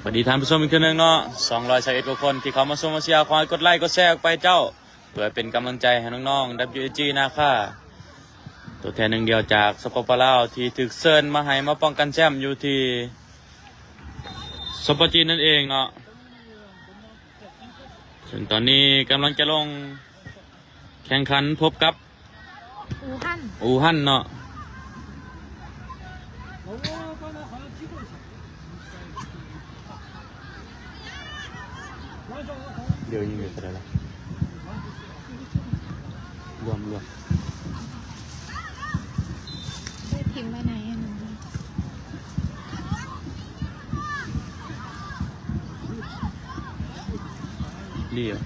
สวัสดีท่านผู้ชมอีกคนหนึ่งเนาะ221กว่าคนที่เขามาชมมาเชียร์คอยกดไลค์กดแชร์ออกไปเจ้าเพื่อเป็นกำลังใจให้น้องๆ WAG นาค่าตัวแทนหนึ่งเดียวจากสปปลาวที่ถึกเซิร์นมาให้มาป้องกันแชมป์อยู่ที่สปจีนนั่นเองเนาะซึ่งตอนนี้กำลังจะลงแข่งขันพบกับอู่ฮั่นเนาะเดี๋ยวยิงอยู่อะไรล่ะรวมได้พิมพ์ไว้ไหนอ่ะหนูเรียว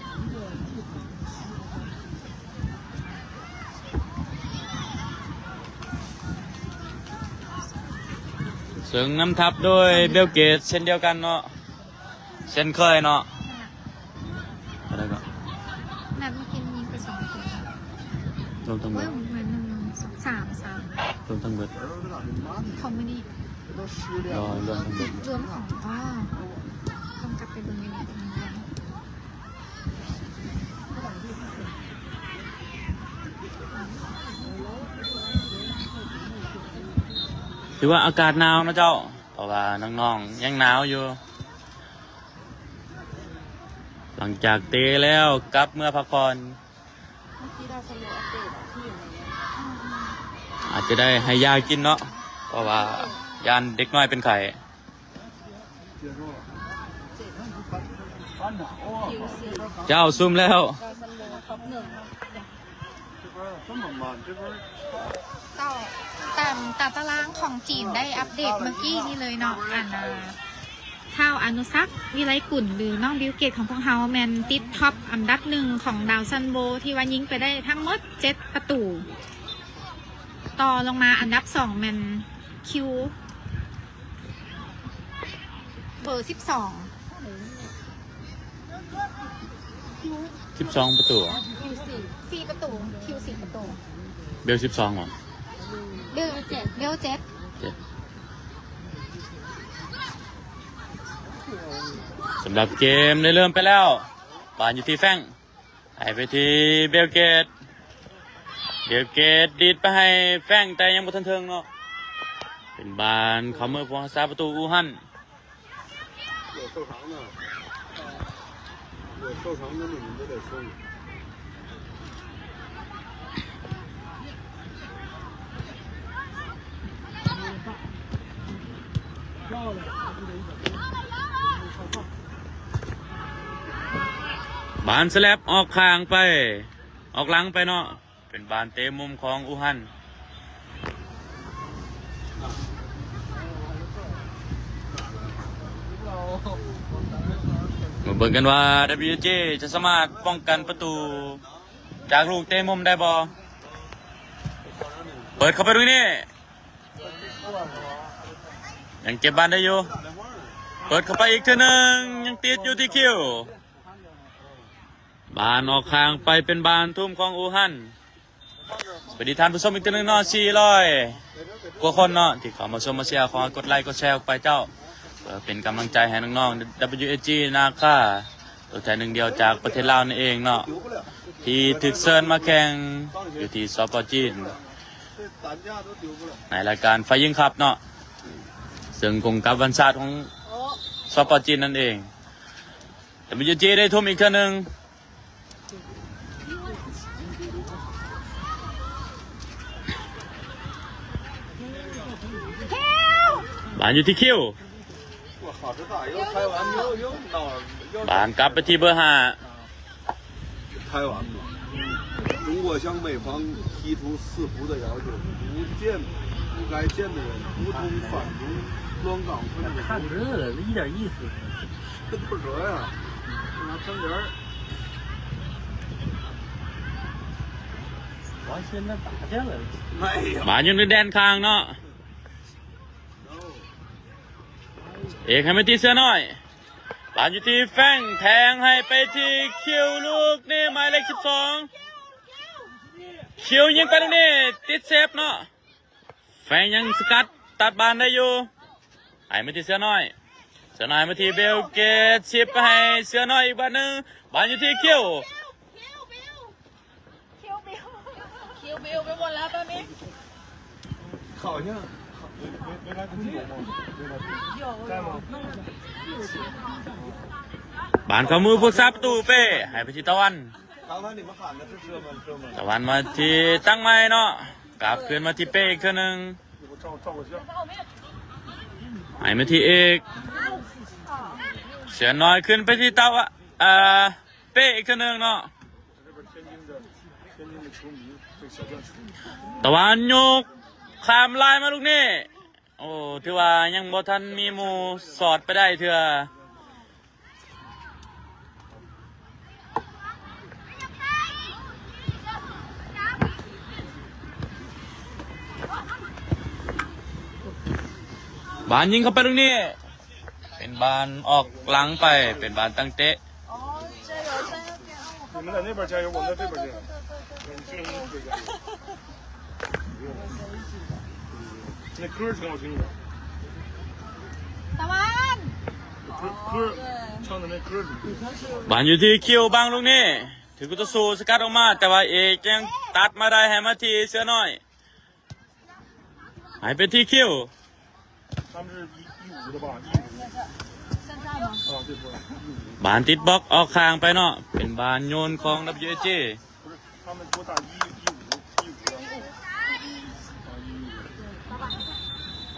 ซึ่งนำทัพโดยเบลเกตเช่นเดียวกันเนาะเช่นเคยเนาะอะไรก็นัดเมื่อกี้ยิงไป2 คนรวมทั้งหม เว้ ด ยเหมือน3รวมทั้งหมด ของไม่นี่ รวมทั้งหมด รวมของต้องกลับไปเบนเมนี่ทั้งนั้นถือว่าอากาศหนาวนะเจ้าเพราะว่าน้องๆยังหนาวอยู่หลังจากเตะแล้วกลับเมื่อพักผ่อนอาจจะได้ให้ยากินเนาะเพราะว่ายานเด็กน้อยเป็นไข่เจ้าซุ่มแล้วตามตารางของจีนได้อัปเดตเมื่อกี้นี่เลยเนาะท้าวอนุสักษ์วิไลกุลหรือน้องบิวเกตของพวกเฮาแมนติดท็อปอันดับ1ของดาวซันโบที่ว่ายิงไปได้ทั้งหมด7 ประตูต่อลงมาอันดับ2แมนคิวเบอร์12 12ประตูคิว4ประตูคิว4ประตูเบล12หรอเบล7สำหรับเกมได้เริ่มไปแล้วบานอยู่ที่แฟงให้ไปที่เบลเกตดีดไปให้แฟงแต่ยังบ่ทันเทิงเนาะเป็นบานเขาเมื่อพวงซาประตูอู่ฮั่นบานสแลบออกข้างไปออกหลังไปเนาะเป็นบานเตะมุมของอู่ฮั่นมาเบิ่งกันว่า WJ จะสามารถป้องกันประตูจากลูกเตะมุมได้บ่เปิดเข้าไปตรงนี้ยังเก็บบานได้อยู่เปิดเข้าไปอีกเท่านึงยังติดอยู่ที่คิวบานออกข้างไปเป็นบานทุ่มของอู่ฮั่นสวัสดีท่านผู้ชมอีกเท่านึงเนาะ400 กว่าคนเนาะที่เข้ามาชมมาเชียร์ขอกดไลค์กดแชร์ออกไปเจ้าเพื่อเป็นกำลังใจให้น้องๆ WAG นาค่าตัวแทนหนึ่งเดียวจากประเทศลาวนั่นเองเนาะที่ถึกเซิร์นมาแข่งอยู่ที่สปจีนในรายการไฟยิงคัพเนาะซึ่งกงกับวันชาติของสปจีนนั่นเอง WAG ได้ทุ่มอีกเท่านึงบานอยู่ที่คิวบานกลับไปที่เบอร์5台湾嘛，中国向美方提出四不的要求，不见不该见的人，不通反中乱港分子。看这个一点意思。这不说呀，拿证件儿。完现在打架了。没有。 บานอยู่ในแดนข้างเนาะเอกให้มาที่เสื้อน้อยบานอยู่ที่แฟงแทงให้ไปที่คิวลูกนี่หมายเลข12คิวยิงไปตรงนี้ติดเซฟเนาะแฟงยังสกัดตัดบานได้อยู่ให้มาที่เสื้อน้อย เสือน้อยมาที่เบลเกตชิปไปให้เสือน้อยอีกบาทหนึ่งบาทอยู่ที่คิว คิวบิวไปหมดแล้วตอนนี้ 好像没来很久吗？在吗？ บานเขามือผู้ซับประตูเป้ให้ไปที่ตะวัน 刚才你们喊的是车门车门， ตะวันมาที่ตั้งไม้เนาะกลับคืนมาที่เป้อีกคนหนึ่ง 你给我照个相。 ให้มาที่เอกเสือน้อยขึ้นไปที่เป้อีกคนหนึ่งเนาะ 这边天津的球迷，这小将球迷。 ตะวันโยกข้ามลายมาลูกนี่โอ้ถือว่ายังบ่ทันมีหมูสอดไปได้เถื่อบานยิงเข้าไปลูกนี่เป็นบานออกหลังไปเป็นบานตั้งเตะ 你们在那边加油，我们在这边加油。你这个这个，那歌挺好听的， ตะวัน 歌唱的那歌挺好听。 บานอยู่ที่คิวบางลูกนี่ถือกุตสูสกัดออกมาแต่ว่าเอกยังตัดมาได้ให้มาทีเสือน้อยหายไปที่คิว 他们是15的吧？15。啊，对不？ บานติดบล็อกออกข้างไปเนาะเป็นบานโยนของ WJ 不是，他们多大？15的。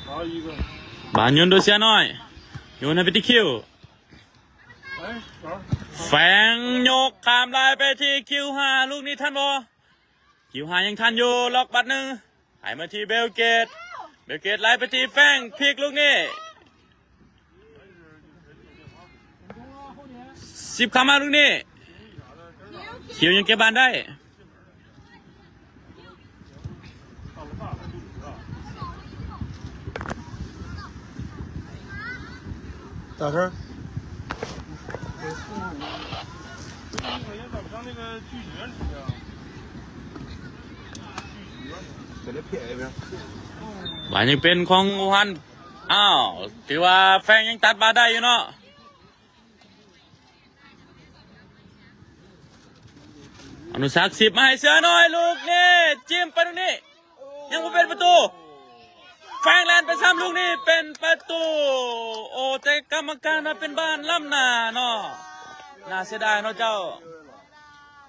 还有一个。 บานโยนโดยเสือน้อยโยนให้ไปที่คิว 哎，哪儿？ แฝงโยกข้ามลายไปที่คิว5ลูกนี้ทันบ่คิว5ยังทันอยู่ล็อกบัตรหนึ่งหายมาที่เบลเกตไล่ไปที่แฝงพลิกลูกนี้10เข้ามาลูกนี้คิวยังเก็บบานได้ 咋事儿？像那个剧学院似的，给他撇一边。 บานยังเป็นของอูฮันอ้าวถือว่าแฝงยังตัดบานได้อยู่เนาะอนุสักดิ์10มาให้เสือน้อยลูกนี่จิ้มไปตรงนี้ยังไม่เป็นประตูแฝงแลนไปซ้ำลูกนี้เป็นประตูโอ้แต่กรรมการมาเป็นบ้านล้ำหน้าเนาะน่าเสียดายเนาะเจ้า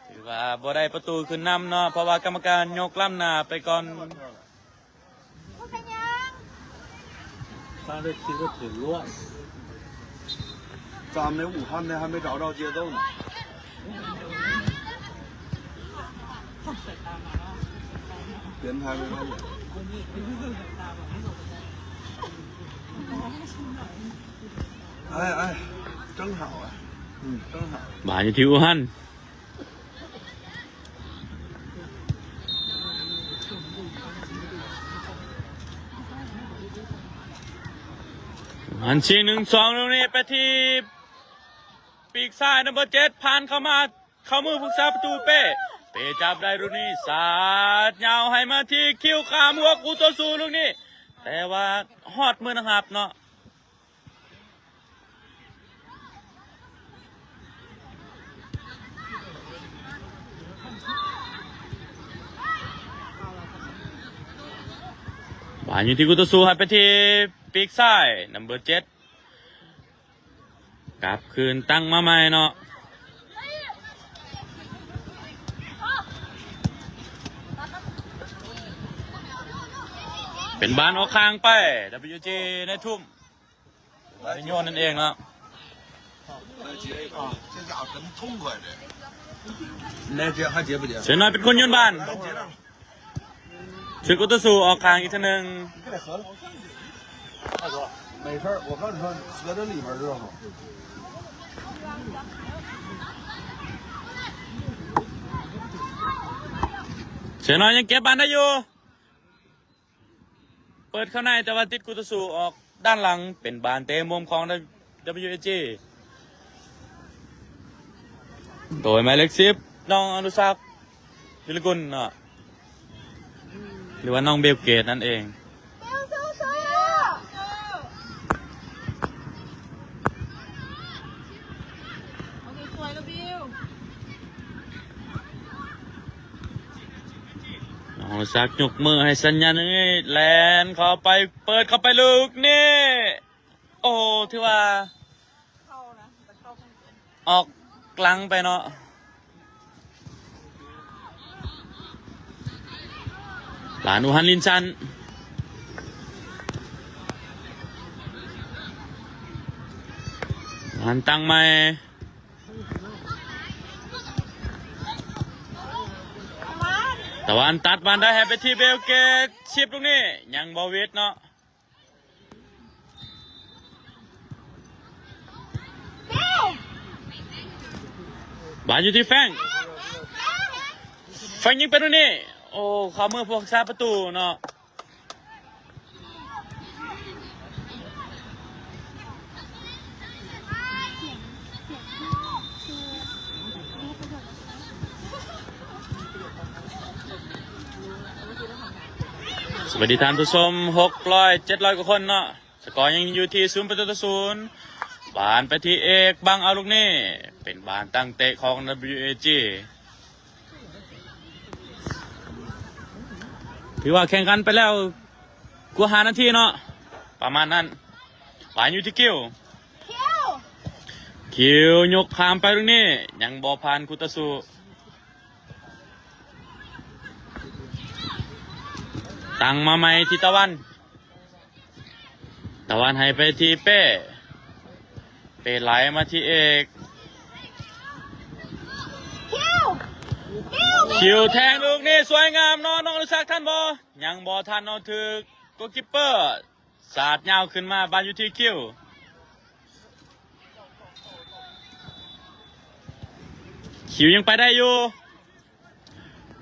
ถือว่าบ่ได้ประตูขึ้นนำเนาะเพราะว่ากรรมการยกล้ำหน้าไปก่อน 他这踢的挺乱。咱们那武汉的还没找着节奏呢。别拍没拍见。哎哎，正好啊，正好。 บ้านอยู่ที่อู่ฮั่นอันชิง1-2ตรงนี้ไปที่ปีกซ้ายนัมเบอร์7ผ่านเข้ามาเข้ามือผู้สาประตูเป้จับได้ลูกนี้สาดยาวให้มาที่คิวขามหัวกูตัวสูลูกนี้แต่ว่าฮอดมือนะครับเนาะบ้านอยู่ที่กูตัวสูให้ไปที่ปีกซ้ายนัมเบอร์7กลับคืนตั้งมาใหม่เนาะเป็นบ้านออกข้างไป WJ ในทุ่มเป็นโยนนั่นเองแล้ว 这家伙真痛快的。那接还接不接？ เสือน้อยเป็นคนโยนบ้านถือกุตสูออกข้างอีกทีหนึ่ง 给他合了。大哥，没事儿，我告诉你说，搁这里边热乎。 เสือน้อยยังเก็บบ้านได้อยู่เปิดเข้าในแต่ว่าติดกุตสูออกด้านหลังเป็นบานเตะมุมของ WJ โดยหมายเลข10น้องอนุสักดิ์วิรกุลเนาะหรือว่าน้องเบลเกตนั่นเอง น้องซักยกมือให้สัญญาณนี่แลนเข้าไปเปิดเข้าไปลูกนี่โอ้ถือว่าออกกลางไปเนาะหลานอูฮันลินชันหันตั้งใหม่แต่วันตัดวันได้ให้ไปที่เบลเกตชิปตรงนี้ยังบอวิดเนาะบานอยู่ที่แฟงยิงไปตรงนี้โอ้เขาเมื่อพวกซาประตูเนาะสวัสดีท่านผู้ชม600-700 กว่าคนเนาะสกอร์ยังอยู่ที่0-0บานไปที่เอกบังเอาลูกนี่เป็นบานตั้งเตะของ WAG ถือว่าแข่งกันไปแล้วกว่า5 นาทีเนาะประมาณนั้นบานอยู่ที่คิวยกขามไปตรงนี้ยังบอผ่านคุตะสุตั้งมาใหม่ที่ตะวันให้ไปที่เป้ไหลมาที่เอกคิวแทงลูกนี่สวยงามเนาะน้องรู้จักท่านบอยังบอทันเนาะถึกโกคิปเปอร์สาดยาวขึ้นมาบานอยู่ที่คิวยังไปได้อยู่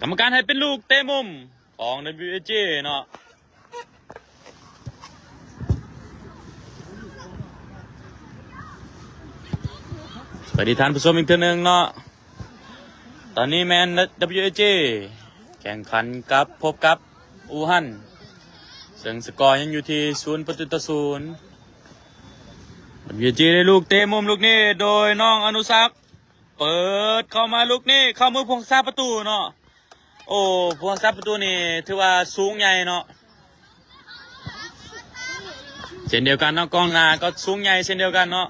กรรมการให้เป็นลูกเตะมุมของ WAG เนาะสวัสดีท่านผู้ชมอีกทีหนึ่งเนาะตอนนี้แมน WAG แข่งขันกับพบกับอูฮั่นซึ่งสกอร์ยังอยู่ที่0-0 WAG ได้ลูกเตะมุมลูกนี้โดยน้องอนุสักเปิดเข้ามาลูกนี้เข้ามือพวงซาประตูเนาะโอ้พวงซับประตูนี่ถือว่าสูงใหญ่เนาะเช่นเดียวกันเนาะกองหน้าก็สูงใหญ่เช่นเดียวกันเนาะ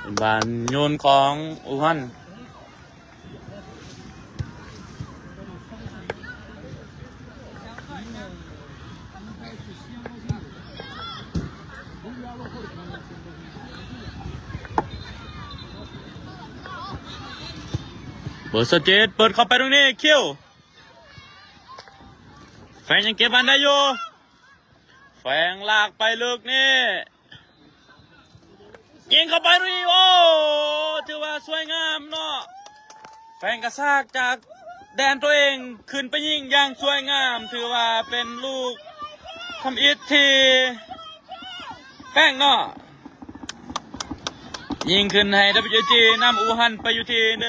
เป็นบานโยนของอูฮันเบอร์17เปิดเข้าไปตรงนี้คิวแฟงยังเก็บบันได้อยู่แฟงลากไปลึกนี่ยิงเข้าไปตรงนี้โอ้ถือว่าสวยงามเนาะแฟงกระซากจากแดนตัวเองขึ้นไปยิงอย่างสวยงามถือว่าเป็นลูกทำอิฐที่แฟงเนาะยิงขึ้นให้ WG นำอูฮันไปอยู่ที่1-0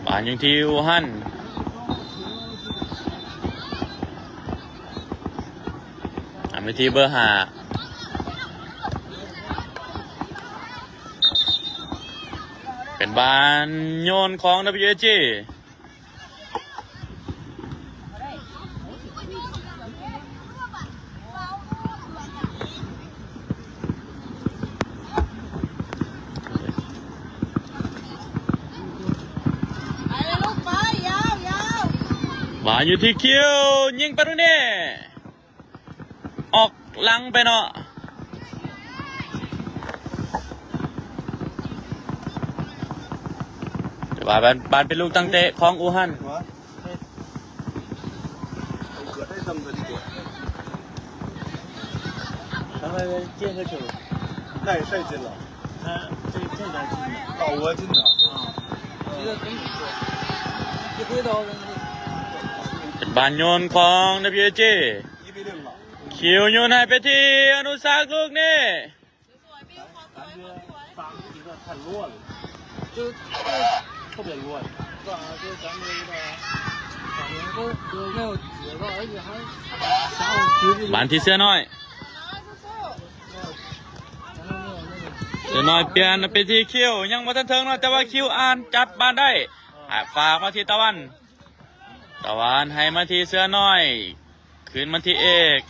บานยังที่อูฮันไปที่เบอร์5เป็นบานโยนของ WAG บานอยู่ที่คิวยิงไปตรงนี้ออกหลังไปเนาะแต่ว่าบานเป็นลูกตั้งเตะของอูฮั่น他们接个球，那也晒进了，他这才进的，老鹅进的。这个跟一回到เป็นบานโยนของ WAG 1-0了。คิวโยนให้ไปที่อนุสักลูกนี่ 感觉脏有点太乱了，就特别乱，是吧？就咱们这个，反正都没有节奏，而且还啥我绝对 บานที่เสื้อน้อย เสื้อน้อยเปลี่ยนไปที่คิวยังมาทันเทิงเนาะแต่ว่าคิวอ่านจัดบานได้ฝากมาที่ตะวันให้มาที่เสื้อน้อยคืนมาที่เอก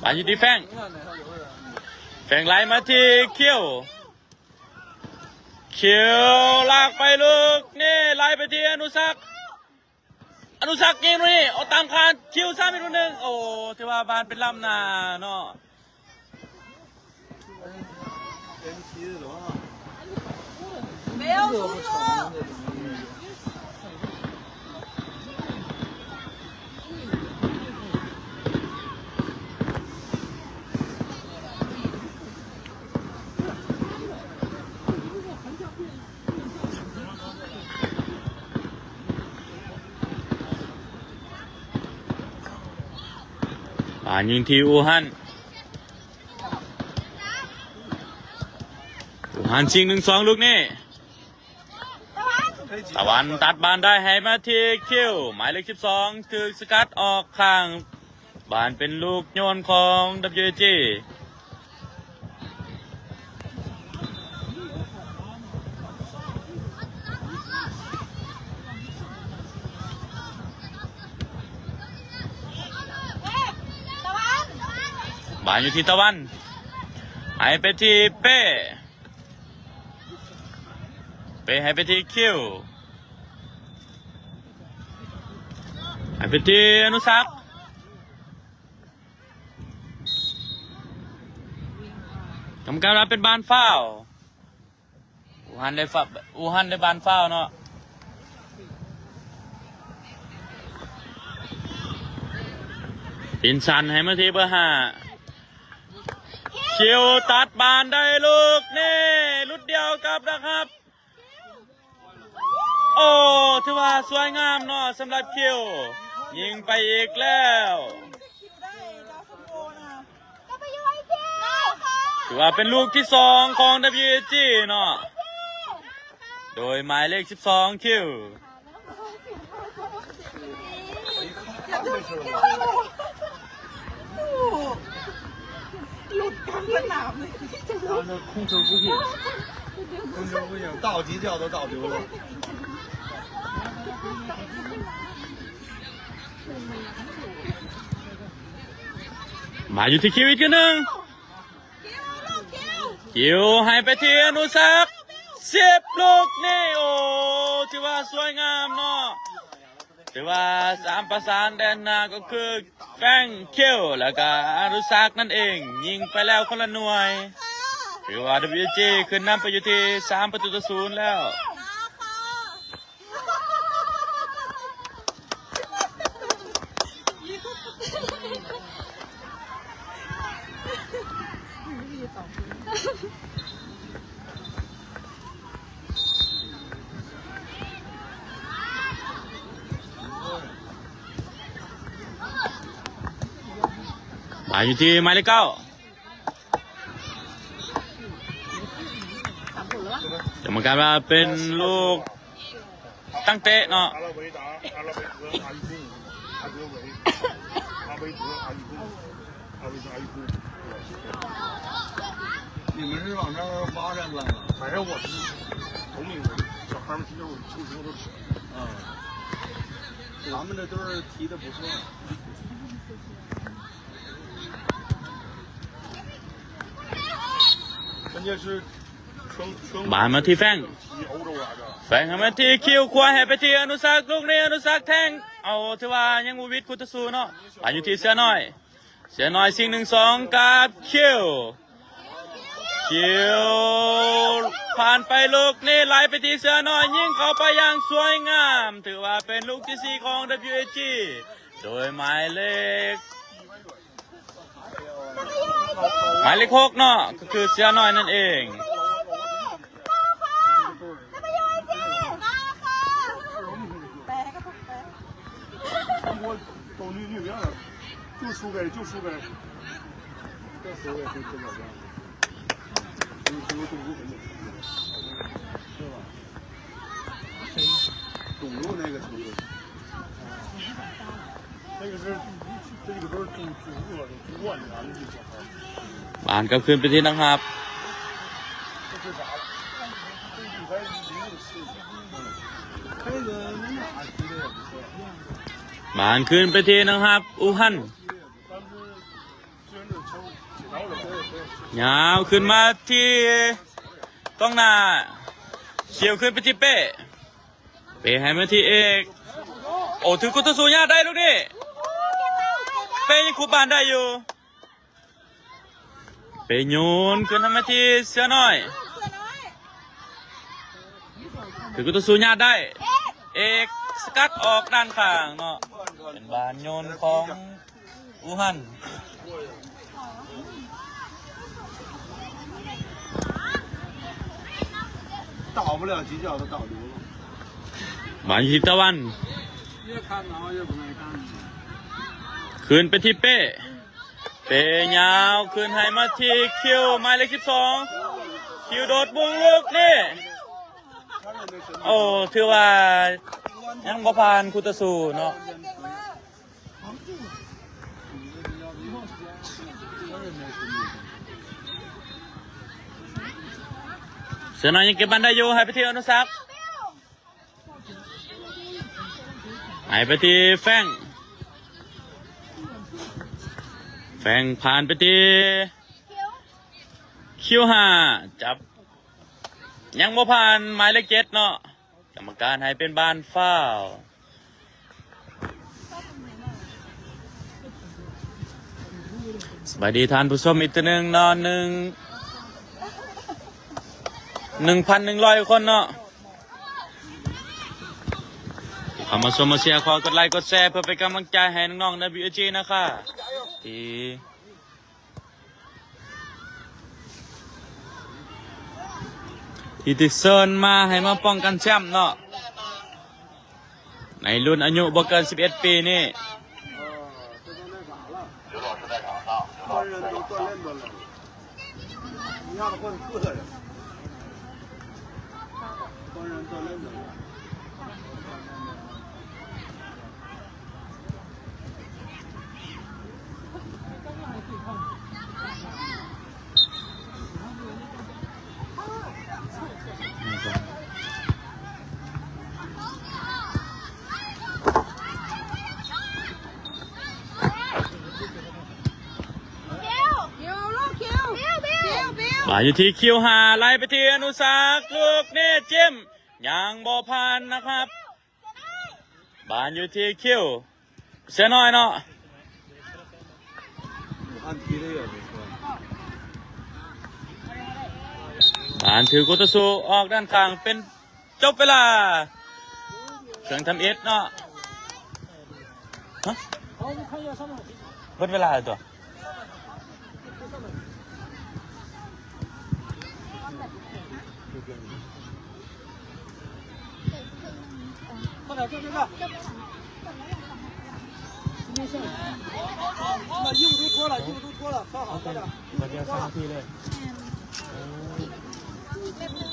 บานอยู่ที่แฟงไหลมาที่คิวลากไปลูกนี่ไหลไปที่อนุสักยิงนี่เอาตามคานคิวซ้ำอีกตัวหนึ่งโอ้ที่ว่าบานเป็นลำนาเนาะ 没有叔叔。 ยิงที่อู่ฮั่นชิง1-2ลูกนี่ตะวันตัดบานได้ให้มาที่คิวหมายเลข12ถึกสกัดออกข้างบานเป็นลูกโยนของ WG บานอยู่ที่ตะวันให้ไปที่เป้ให้ไปที่คิวให้ไปที่อนุสักกรรมการรับเป็นบานฟ้าวอูฮันได้บานฟ้าวเนาะปินชันให้มาที่เบอร์5คิวตัดบานได้ลูกนี่ลุดเดียวกับนะครับ โอ้ถือว่าสวยงามเนาะสำหรับคิวยิงไปอีกแล้วถือว่าเป็นลูกที่2ของ WG เนาะโดยหมายเลข12คิว然后那控球不行，倒几脚都倒丢了。มาอยู่ที่คิวอีกทีหนึ่งคิวให้ไปที่อนุสัก10ลูกนี่โอ้ถือว่าสวยงามเนาะถือว่า3ประสานแดนหน้าก็คือแฟงคิวแล้วก็อนุสักนั่นเองยิงไปแล้วคนละหน่วยถือว่า WG ขึ้นนำไปอยู่ที่3-0แล้วมาอยู่ที่หมายเลข9กรรมการว่าเป็นลูกตั้งเตะเนาะ你们是往这儿发展了？反正我是同龄人，小孩们踢球都吃。咱们这队儿踢的不错。人家是บานมาที่แฟง 踢欧洲来的。 แฟงให้มาที่คิวควายให้ไปที่อนุสักลูกนี้อนุสักแทงเอาถือว่ายังมูวิทย์คุตสูเนาะบานอยู่ที่เสือน้อยสิ่ง1-2กับคิวผ่านไปลูกนี่ไหลไปที่เสือน้อยยิงเข้าไปอย่างสวยงามถือว่าเป็นลูกที่4ของ WG โดยหมายเลข6เนาะก็คือเสือน้อยนั่นเอง就输给这时候也是真的这样，就是动物很有是吧？董路那个球队，那个是这个都是主冠的，俺们就讲。 บานก็ขึ้นไปที่นะครับ 这是啥？这比赛赢的是，这个你哪踢的也不错， บานขึ้นไปที่นะครับอูฮั่น 但是虽然这球起到了吧， ยาวขึ้นมาที่กล้องหน้าเขียวขึ้นไปที่เป้เป้ให้มาที่เอกโอ้ถือกุตสูญาได้ลูกนี่เป้ยังคูบานได้อยู่เป้โยนขึ้นทำมาที่เสือน้อยถือกุตสูญาได้เอกสกัดออกด้านข้างเนาะเป็นบานโยนของอูฮั่น 倒不了几脚都倒流了。 บานทิตะวัน 越看然后越不耐看。 ขึ้นไปที่เป้เป้ยาวขึ้นให้มาที่คิวหมายเลข12คิวโดดบุงลูกนี่โอ้ถือว่ายังบ่ผ่านคุตสูเนาะเสือน้อยยังเก็บบันได้อยู่ให้ไปที่อนุสักษ์ให้ไปที่แฟงผ่านไปที่คิว5จับยังบ่ผ่านหมายเลข7เนาะกรรมการให้เป็นบานฟ้าวสวัสดีท่านผู้ชมอีกตัวหนึ่งเนาะ1,100 คนเนาะเข้ามาชมมาเชียร์ขอกดไลค์กดแชร์เพื่อเป็นกำลังใจให้น้องๆใน WG นะคะที่ติดเซิร์นมาให้มาป้องกันแชมป์เนาะในรุ่นอายุบ่เกิน11 ปีนี่ 这都那啥了，班人都锻炼锻炼了，一下子换4个人，班人锻炼锻炼。 บาอยู่ที่คิว5ไล่ไปที่อนุสักษ์ลูกนี่จิ้มยังบ่ผ่านนะครับบานอยู่ที่คิวเสียน้อยเนาะ 按踢的也不错。 บานถือกุตสูออกด้านข้างเป็นจบเวลาเครื่องทำเอสเนาะฮะเบิดเวลาตัว快点，就这个。把衣服都脱了，衣服都脱了，放好，快点。เดี๋ยว3 นาทีเลย แป๊บนึง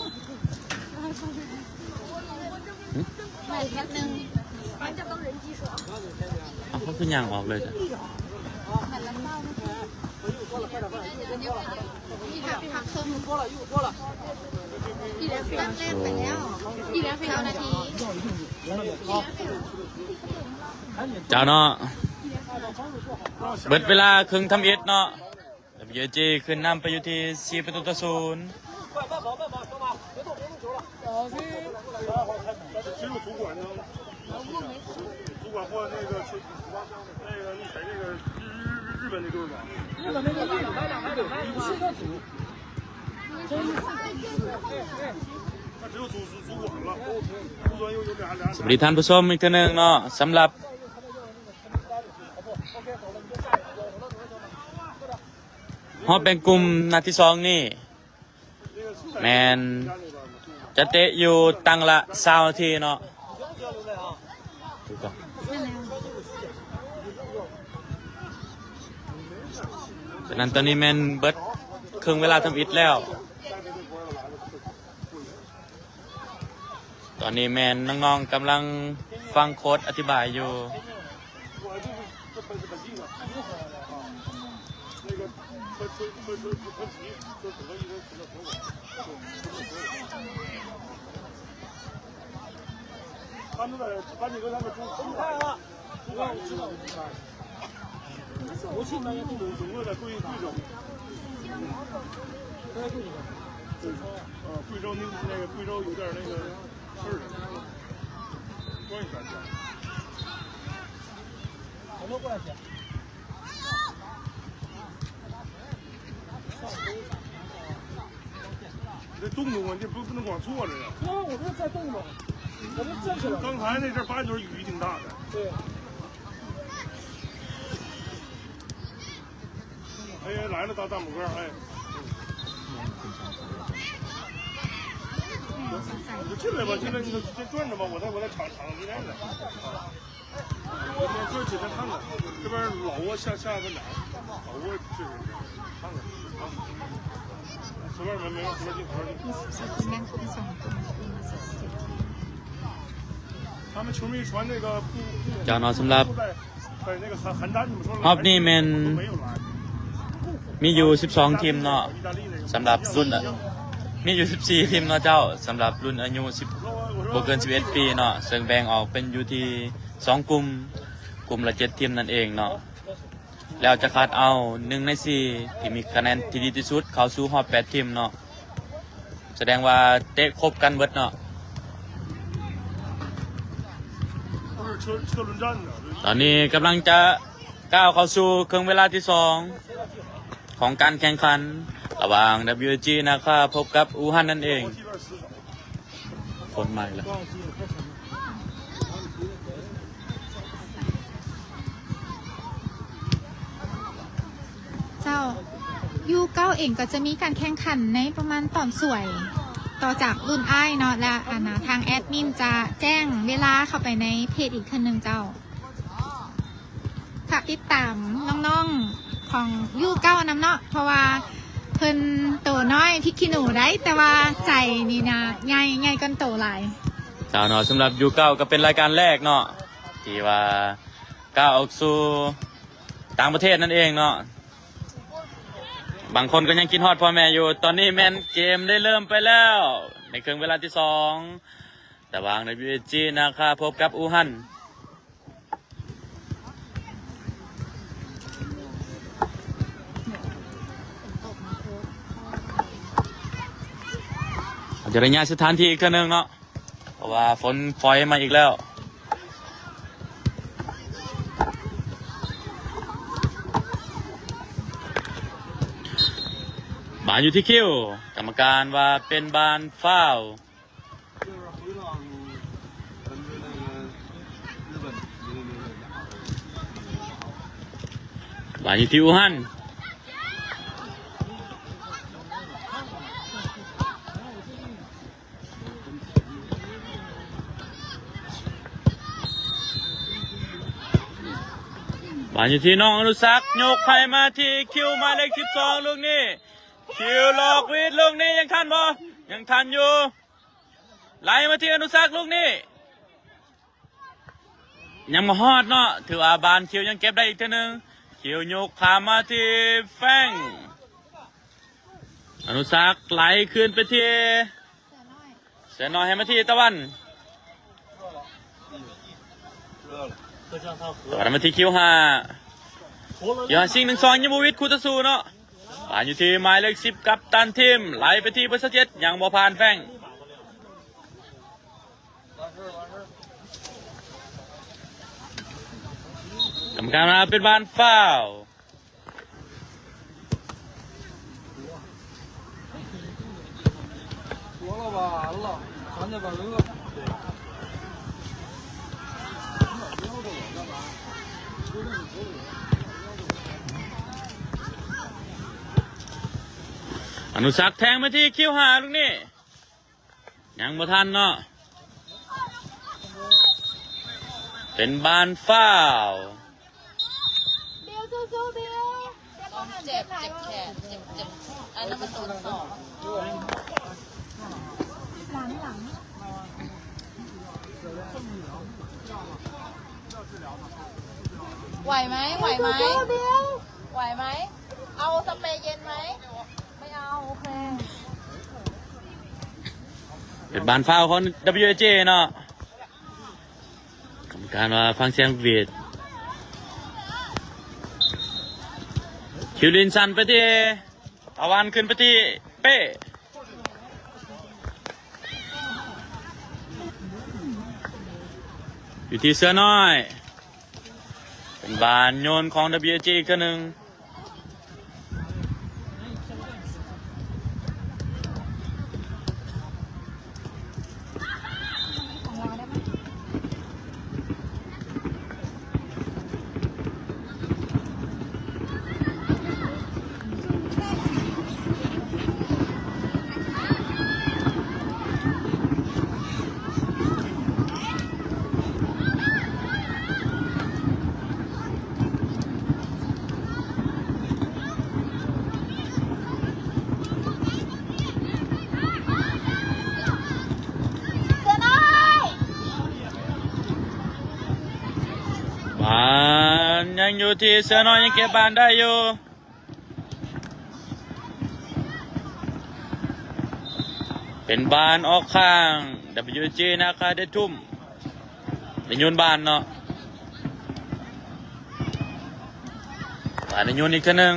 เขาขึ้นยางออกเลยจ้ะ พี่พักเครื่อง脱了，衣服脱了。 พี่เล็กตั้งแรกไปแล้วพี่เล็ก9 นาที เจ้าเนาะเบิดเวลาครึ่งทำเอสเนาะ WG ขึ้นนำไปอยู่ที่4 ประตูต่อ 0 快跑，说吧，别动球了。只有主管呢，主管或那个那谁那个日本那队吧。日本那个2排一个组。他只有主管了，不专有俩。 สวัสดีท่านผู้ชมอีกทีหนึงเนาะสำหรับฮอบแบ่งกลุ่มนัดที่ 2 นี่แมนจะเตะอยู่ตั้งละ20 นาทีเนาะถูกต้อง ฉะนั้นตอนนี้แมนเบิดครึ่งเวลาทำอิฐแล้ว ตอนนี้แมนน้องๆกำลังฟังโค้ดอธิบายอยู่他们在把你跟他们中看了，我知道。我去那也都中国的贵州，贵州那个贵州有点那个事儿，关一下去。什么关系？你得动动啊，你不能光坐着呀。对啊，我这在动着。刚才那阵8点雨挺大的。对。哎呀，来了，大拇哥，哎。你就进来吧，进来你就先转着吧，我在场里面呢。我这进来看看，这边老挝下个哪？老挝这边看看。随便没有，随便进，随便进。他们球迷穿那个布。เจ้าน้อยสำหรับ 在那个邯郸，你们说 รอบนี้แมน 没有来。 มีอยู่12ทีมเนาะสำหรับรุ่นมีอยู่14ทีมเนาะเจ้าสำหรับรุ่นอายุ10บ่เกิน11ปีเนาะซึ่งแบ่งออกเป็นอยู่ที่2กลุ่มกลุ่มละ7ทีมนั่นเองเนาะแล้วจะคัดเอา1ใน4ที่มีคะแนนที่ดีที่สุดเข้าสู่รอบ8ทีมเนาะแสดงว่าเตะครบกันเบิดเนาะตอนนี้กำลังจะก้าวเข้าสู่ครึ่งเวลาที่2ของการแข่งขันระหว่าง WG นะครับพบกับอู่ฮั่นนั่นเองฝนใหม่แล้วเจ้าU9เองก็จะมีการแข่งขันในประมาณตอนสวยต่อจากรุ่นอ้ายเนาะและทางแอดมินจะแจ้งเวลาเข้าไปในเพจอีกคนหนึ่งเจ้าค่ะติดตามน้องๆของU9น้ำเนาะเพราะว่าเพิ่นโตน้อยพริกขี้หนูได้แต่ว่าใจนี่นะใหญ่กันโตหลายเจ้าเนาะสำหรับU9ก็เป็นรายการแรกเนาะที่ว่าก้าวออกสู่ต่างประเทศนั่นเองเนาะบางคนก็ยังกินฮอดพ่อแม่อยู่ตอนนี้แมนเกมได้เริ่มไปแล้วในครึ่งเวลาที่2แต่วางใน WG นะครับพบกับอู่ฮั่นจะรายงานสถานที่อีกครั้งหนึ่งเนาะเพราะว่าฝนฝอยมาอีกแล้วบานอยู่ที่คิวกรรมการว่าเป็นบานฟาวล์บานอยู่ที่อู่ฮั่นบานอยู่ที่น้องอนุสักษ์ยกไข่มาที่คิวหมายเลข12ลูกนี้คิวหลอกวิดลูกนี้ยังทันบ่ยังทันอยู่ไหลมาที่อนุสักษ์ลูกนี้ยังมาฮอดเนาะถือว่าบานคิวยังเก็บได้อีกทีนึงคิวยกขามาที่แฟงอนุสักษ์ไหลขึ้นไปที่เสือน้อยให้มาที่ตะวันตอนมาที่คิว5อย่าซิง1-2ยังบวิทคูตะซูเนาะผ่านอยู่ที่หมายเลข10กับตันทีมไหลไปที่เบอร์7ยังบ่ผ่านแฟงกรรมการมาเป็นบานฟาวล์อนุสักษ์แทงมาที่คิว5ลูกนี้ยังบ่ทันเนาะเป็นบานฟาวล์ เบลสู้ๆเบล เจ็บแขนเจ็บอันนั้นมันโดนสอบ หลังไหวไหมไหวไหมไหวไหมเอาสเปรย์เย็นไหมไม่เอาโอเค เป็นบานฟ้าวของ WJ เนาะกรรมการว่าฟังเสียงเบียดคิวลินสันไปที่ตะวันขึ้นไปที่เป้อยู่ที่เสือน้อยเป็นบานโยนของ WJ อีกตัวหนึ่งบานยังอยู่ที่เสือน้อยยังเก็บบานได้อยู่เป็นบานออกข้าง WJ นะคะได้ทุ่มได้โยนบานเนาะบานได้โยนอีกทีหนึ่ง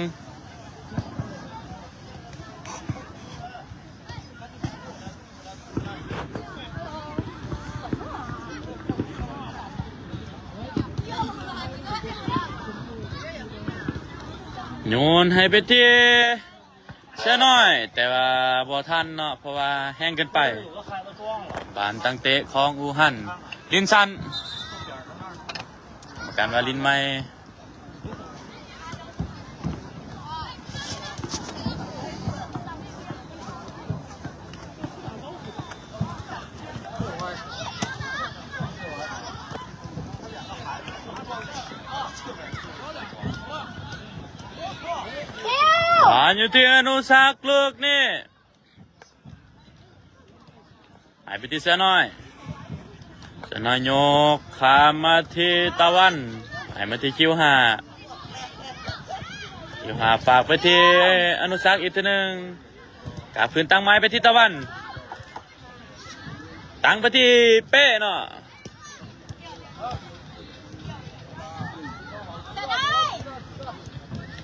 โยนให้ไปที่เสือน้อยแต่ว่าบ่ทันเนาะเพราะว่าแห้งเกินไปบานตั้งเตะของอูฮั่นลินซันกรรมการว่าลินไม่บานอยู่ที่อนุสักดิ์ลูกนี่หายไปที่เสือน้อยเสือน้อยโยกขามมาที่ตะวันหายมาที่คิวหาฝากไปที่อนุสักดิ์อีกทีหนึ่งกลับคืนตั้งไม้ไปที่ตะวันตั้งไปที่เป้เนาะ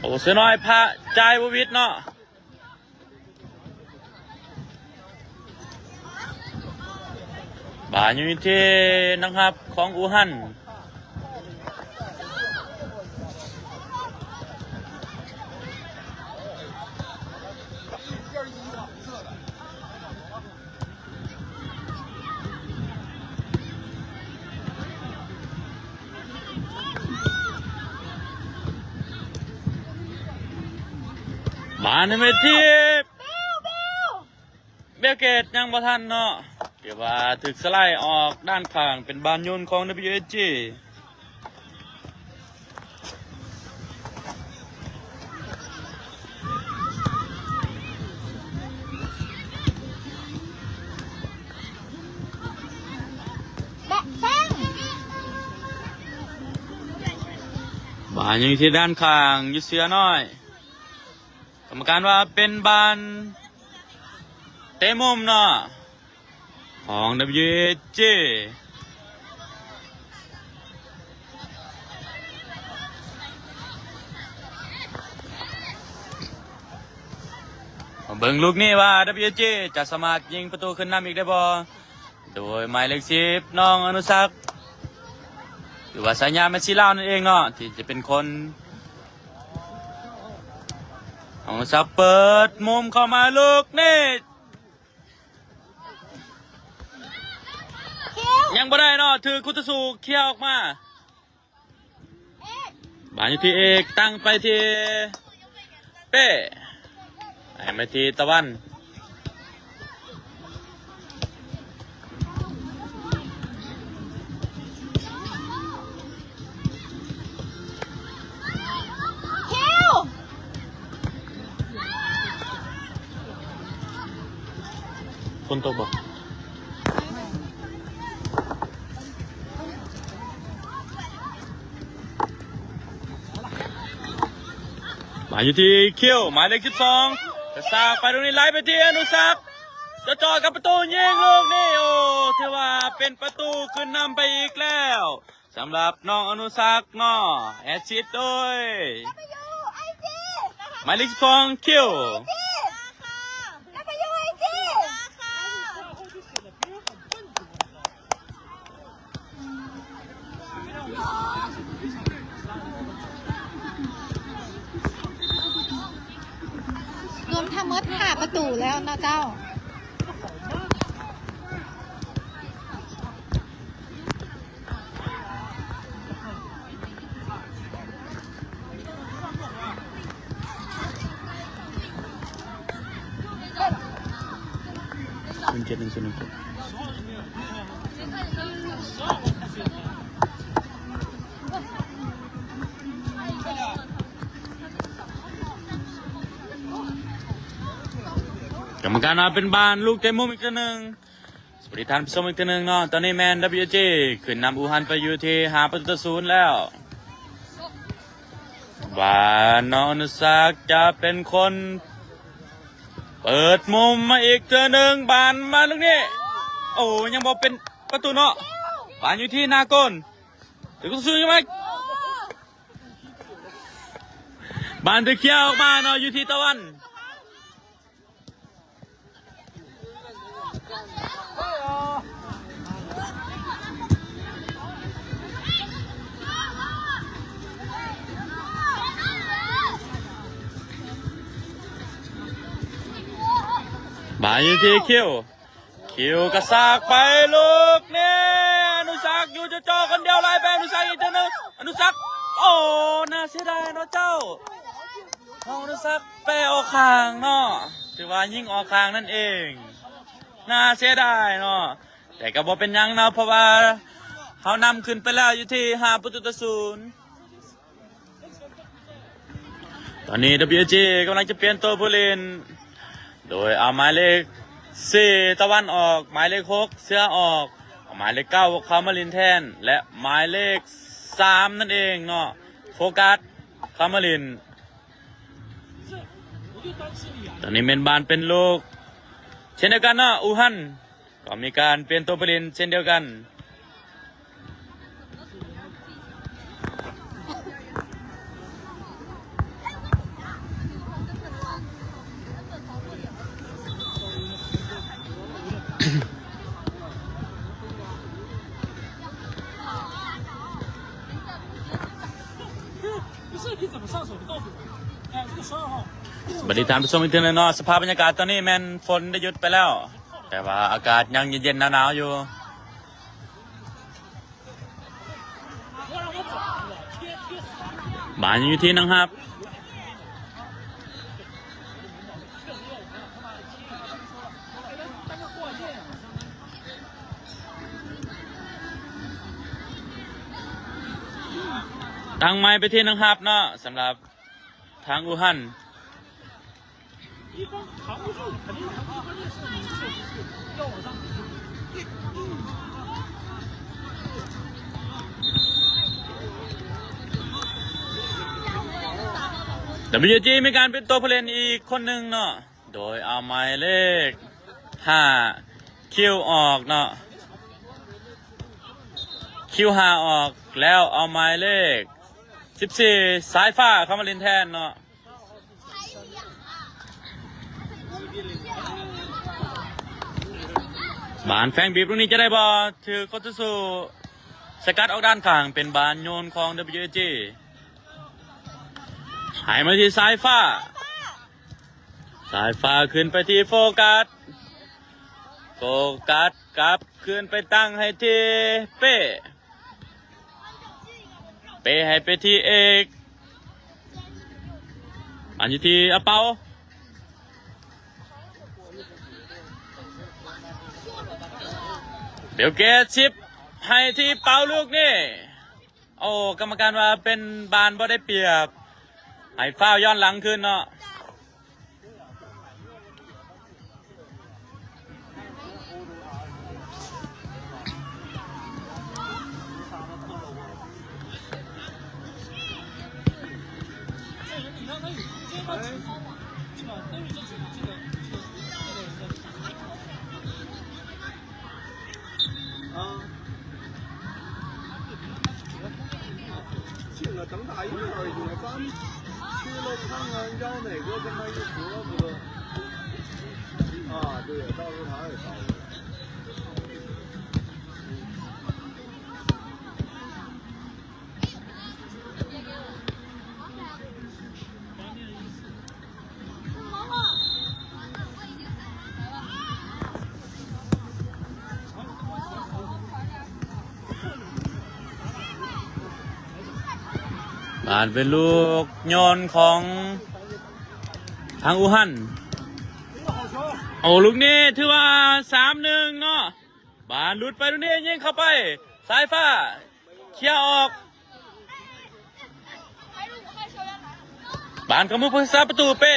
โอ้เสือน้อยพระใจบวิทย์เนาะบานอยู่ที่นะครับของอูฮั่นบานในเวทีเบลเกตยังบ่ทันเนาะเดี๋ยวว่าถึกสไลด์ออกด้านข้างเป็นบานโยนของ WSG บานอยู่ที่ด้านข้างอยูเสือน้อยกรรมการว่าเป็นบานเตะมุมเนาะของ WJ เบิ่งลูกนี่ว่า WJ จะสามารถยิงประตูขึ้นนำอีกได้บ่โดยหมายเลข10น้องอนุสักดิ์หรือว่าสัญญาเมสซี่ลาวนั่นเองเนาะที่จะเป็นคนอนุสักดิ์เปิดมุมเข้ามาลูกนี่ยังบ่ได้เนาะถือคุตสูเคี่ยวออกมาบานอยู่ที่เอกตั้งไปที่เป้ให้มาที่ตะวัน นตกบ่มาอยู่ที่เขี้ยวหมายเลข12กระซากไปตรงนี้ไหลไปที่อนุสักดิ์จะจอดกับประตูยิงลูกนี่โอ้ถือว่าเป็นประตูขึ้นนำไปอีกแล้วสำหรับน้องอนุสักดิ์เนาะแอดชิดโดยหมายเลข12เขี้ยวรวมทั้งหมด5ประตูแล้วนะเจ้ากรรมการมาเป็นบานลูกเต็มมุมอีกตัวหนึ่งสวัสดีท่านผู้ชมอีกตัวหนึ่งเนาะตอนนี้แมน WG ขึ้นนำอูฮันไปอยู่ที่5-0แล้วบานน้องอนุสักดิ์จะเป็นคนเปิดมุมมาอีกตัวหนึ่งบานมาลูกนี้โอ้ยังบอกเป็นประตูเนาะบานอยู่ที่หน้าก้นถึงก็สู้ยังไงบานตะเคียวออกมาเนาะอยู่ที่ตะวันบานอยู่ที่คิวกระซากไปลูกเนี่ยอนุสักดิ์อยู่จะจ่อคนเดียวไล่ไปอนุสักดิ์อีกตัวหนึ่งอนุสักดิ์โอ้น่าเสียดายเนาะเจ้าอนุสักดิ์ไปออกข้างเนาะถือว่ายิ่งออกข้างนั่นเองน่าเสียดายเนาะแต่ก็บ่เป็นยังเนาะเพราะว่าเขานำขึ้นไปแล้วอยู่ที่5-0ตอนนี้ WG กำลังจะเปลี่ยนตัวผู้เล่นโดยเอาหมายเลข4ตะวันออกหมายเลข6เสื้อออกเอาหมายเลข9คามารินแทนและหมายเลข3นั่นเองเนาะโฟกัสคามารินตอนนี้เมนบานเป็นลูกเช่นเดียวกันเนาะอูฮันก็มีการเปลี่ยนตัวผู้เล่นเช่นเดียวกันสวัสดีท่านผู้ชมอีกทีนึงเนาะสภาพบรรยากาศตอนนี้แมนฝนได้หยุดไปแล้วแต่ว่าอากาศยังเย็นๆหนาวๆอยู่บ้านอยู่ที่นังครับตั้งไม้ไปที่นังครับเนาะสำหรับทางอูฮันWG มีการเป็นตัวผู้เล่นอีกคนหนึ่งเนาะโดยเอาหมายเลข5คิวออกเนาะคิว5ออกแล้วเอาหมายเลข14สายฟ้าเข้ามาเล่นแทนเนาะบานแฟงบีบตรงนี้จะได้บอลถือโคตุสุสกัดออกด้านข้างเป็นบานโยนของ WG หายมาที่สายฟ้าขึ้นไปที่โฟกัสกลับขึ้นไปตั้งให้ที่เป้ให้ไปที่เอกอันอยู่ที่อาเปาเดี๋ยวเกตชิปให้ที่เปาลูกนี่โอ้กรรมการว่าเป็นบานบ่ได้เปรียบให้ฟ้าวย้อนหลังขึ้นเนาะ个灯大一会儿去，咱们去了看看要哪个跟他一说不都？啊，对，到时候他也到。บานเป็นลูกโยนของทางอูฮั่นโอ้ลูกนี้ถือว่า3-1เนาะบานหลุดไปตรงนี้ยิงเข้าไปสายฟ้าเคลียร์ออกบานกับมือผู้รักษาประตูเป้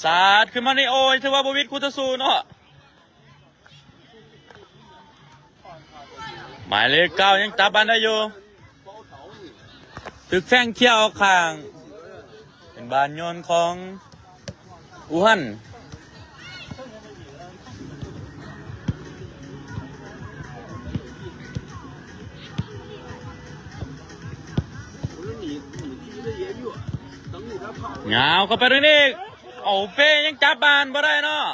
สาดขึ้นมาในโอ้ยถือว่าบวิดคูตสูเนาะหมายเลข9ยังจับบานได้อยู่ตึกแฟงเที่ยวข้างเป็นบ้านโยนของอูฮั่นเงาเข้าไปด้วยนี่โอ้เป้ยังจับบานบ่ได้เนาะ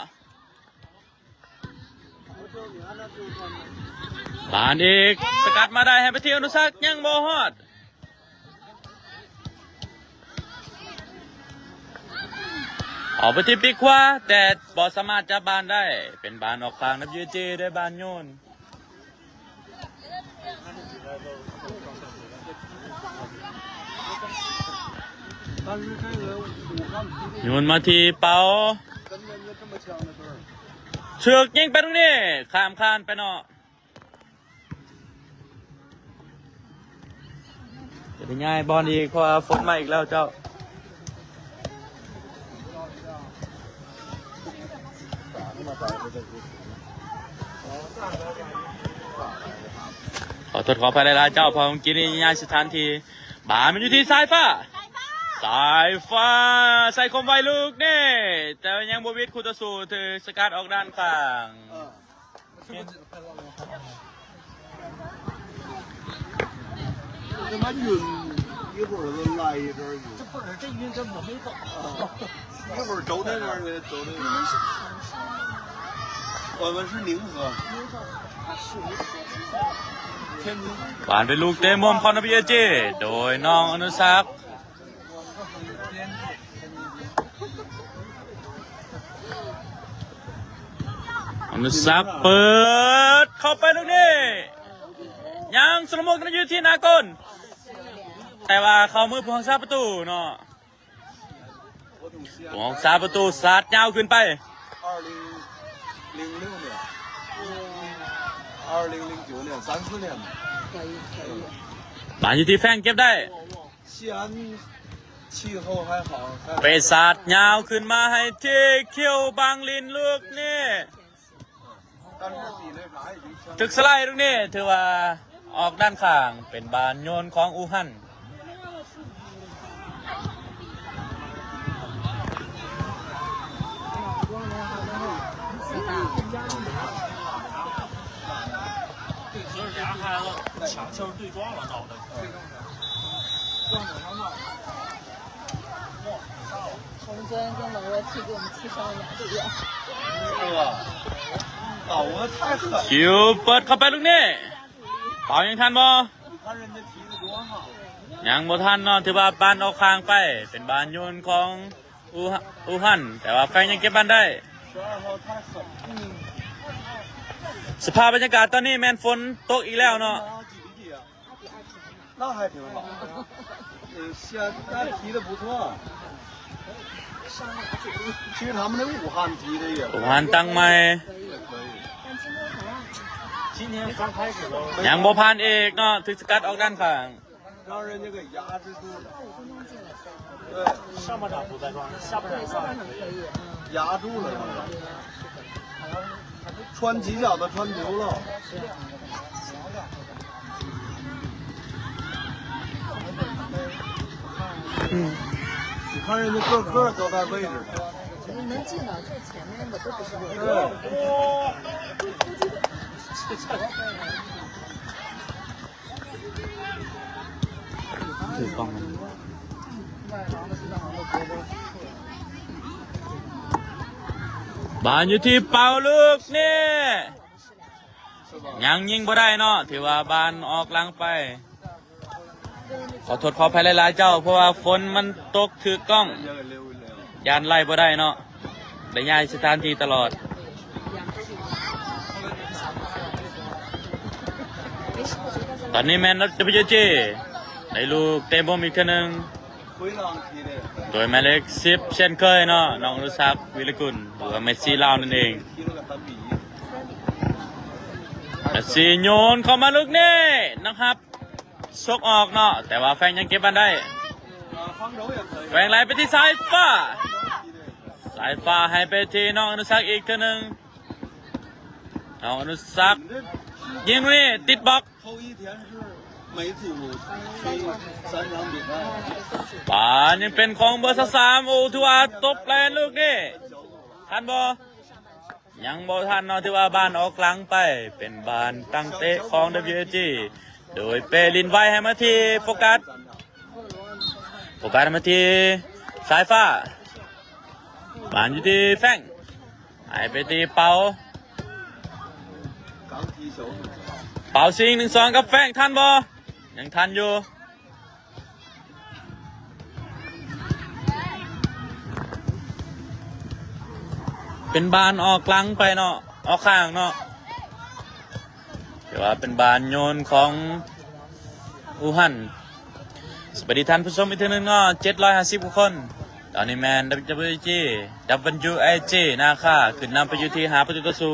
บานอีกสกัดมาได้ให้ไปที่อนุสักยังบ่ฮอดออกไปที่ปีกขวาแต่บอสามารถจับบานได้เป็นบานออกทางนับยูจีได้บานโยนโยนมาที่เป๋าเชือกยิงไปตรงนี้ข้ามคานไปเนาะจะได้ง่ายบอลอีกเพราะฝนมาอีกแล้วเจ้าขอโทษขออภัยหลายๆเจ้าพอเมื่อกี้นี่ย้ายสถานที่บามันอยู่ที่สายฟ้าใส่คมไวลูกนี่แต่ยังบวิดคูตสูถือสกัดออกด้านข้าง他妈晕，一会儿就来一阵晕。这晕根本没走。一会儿走那边儿去，走那边儿。我们是宁河。天津。 บานเป็นลูกเตะมุมของนับยูจีโดยน้องอนุสักดิ์อนุสักดิ์เปิดเข้าไปตรงนี้ยังสมมุติกันอยู่ที่นากลแต่ว่าเขามือผู้รักษาประตูเนาะผู้รักษาประตูสาดยาวขึ้นไป2006年、2009年、34年。บานอยู่ที่แฟงเก็บได้西安气候还好。ไปสาดยาวขึ้นมาให้ที่เขียวบางลินลูกนี่ตึกสไลด์ตรงนี้ถือว่าออกด้านข้างเป็นบานโยนของอูฮั่น这俩孩子抢球对撞了，脑袋。我们昨天跟老罗踢给我们踢伤了2个月。是吧？啊，我太狠了。 คิวเปิดเข้าไปตรงนี้เป่ายังทันบ่ 看人家踢的多好。ยังบ่ทันเนาะถือว่าบานออกข้างไปเป็นบานโยนของอูฮั่นแต่ว่าแฟนยังเก็บบานได้12号太狠了。สภาพบรรยากาศตอนนี้แมนฝนตกอีกแล้วเนาะ 那还挺好。西安那踢的不错。其实他们那武汉踢的也不 อูฮั่นตั้งใหม่ 可以。今天刚开始的。 ยังบ่ผ่านเอกเนาะถึกสกัดออกด้านข้าง 让人家给压制住了。对，上半场不再撞，下半场上可以。压住了。穿几脚的穿丢了。你看人家个个都在位置上。其实能进到最前面的都不是位置。对。ถือกล้องมันบานอยู่ที่เป่าลูกนี่ยังยิงบ่ได้เนาะถือว่าบานออกหลังไปขอโทษขออภัยหลายๆเจ้าเพราะว่าฝนมันตกถือกล้องยานไล่บ่ได้เนาะได้ย้ายสถานที่ตลอดตอนนี้แมนนัทWGได้ลูกเตะบอลอีกครั้งหนึ่งโดยหมายเลข10เช่นเคยเนาะน้องอนุสักษ์วิรกุลหรือว่าเมสซี่ลาวนั่นเองเมสซี่โยนเข้ามาลูกนี้นะครับชกออกเนาะแต่ว่าแฟงยังเก็บมันได้แฟงไหลไปที่สายฟ้าให้ไปที่น้องอนุสักษ์อีกครั้งหนึ่งน้องอนุสักษ์ยิงนี่ติดบล็อกป่านยังเป็นของเบอร์3โอทูอาตบแลนลูกนี่ทันบอยังบอทันเนาะที่ว่าบ้านออกหลังไปเป็นบ้านตั้งเตะของ WG โดยเปลินไว้ให้มาที่โฟกัสมาที่สายฟ้าบ้านอยู่ที่แฟงหายไปที่เป่าซิง1-2กับแฟงทันบอยังทันอยู่เป็นบานออกหลังไปเนาะออกข้างเนาะแต่ว่าเป็นบานโยนของอูฮั่นสวัสดีท่านผู้ชมอีกทีนึงเนาะ750 คนตอนนี้แมน WG นาค่าขึ้นนำไปอยู่ที่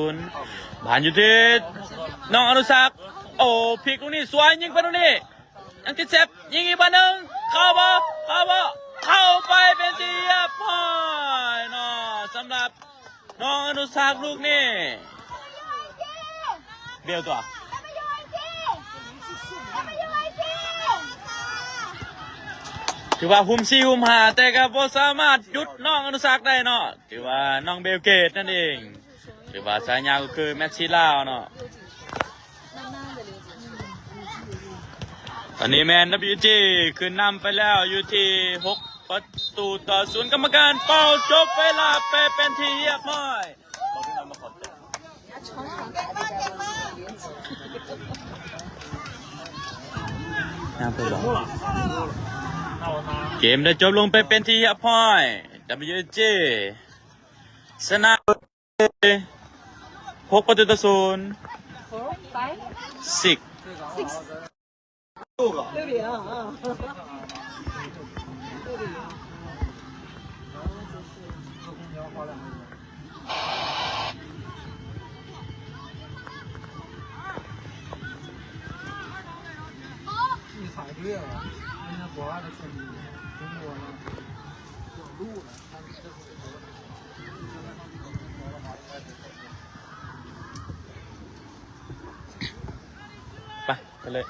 5-0บานอยู่ที่น้องอนุสักษ์โอ้พลิกลูกนี้สวยยิงไปลูกนี้ยังติดเซฟยิงอีกบอลหนึ่งเข้าไปเป็นที่เรียบร้อยเนาะสำหรับน้องอนุสักษ์ลูกนี้เบี้ยวตัวถือว่าหุ่ม4หุ่ม5แต่ก็บ่สามารถหยุดน้องอนุสักษ์ได้เนาะถือว่าน้องเบลเกตนั่นเองถือว่าสายยาวก็คือแมชชีลาวเนาะตอนนี้แมน WG ขึ้นนำไปแล้วอยู่ที่6-0กรรมการเป่าจบเวลาไปเป็นที่เรียบร้อยเกมได้จบลงไปเป็นที่เรียบร้อย WG ชนะ6-0 一踩对了，人家国外的选手，中国呢有路了，他们这ไปเลย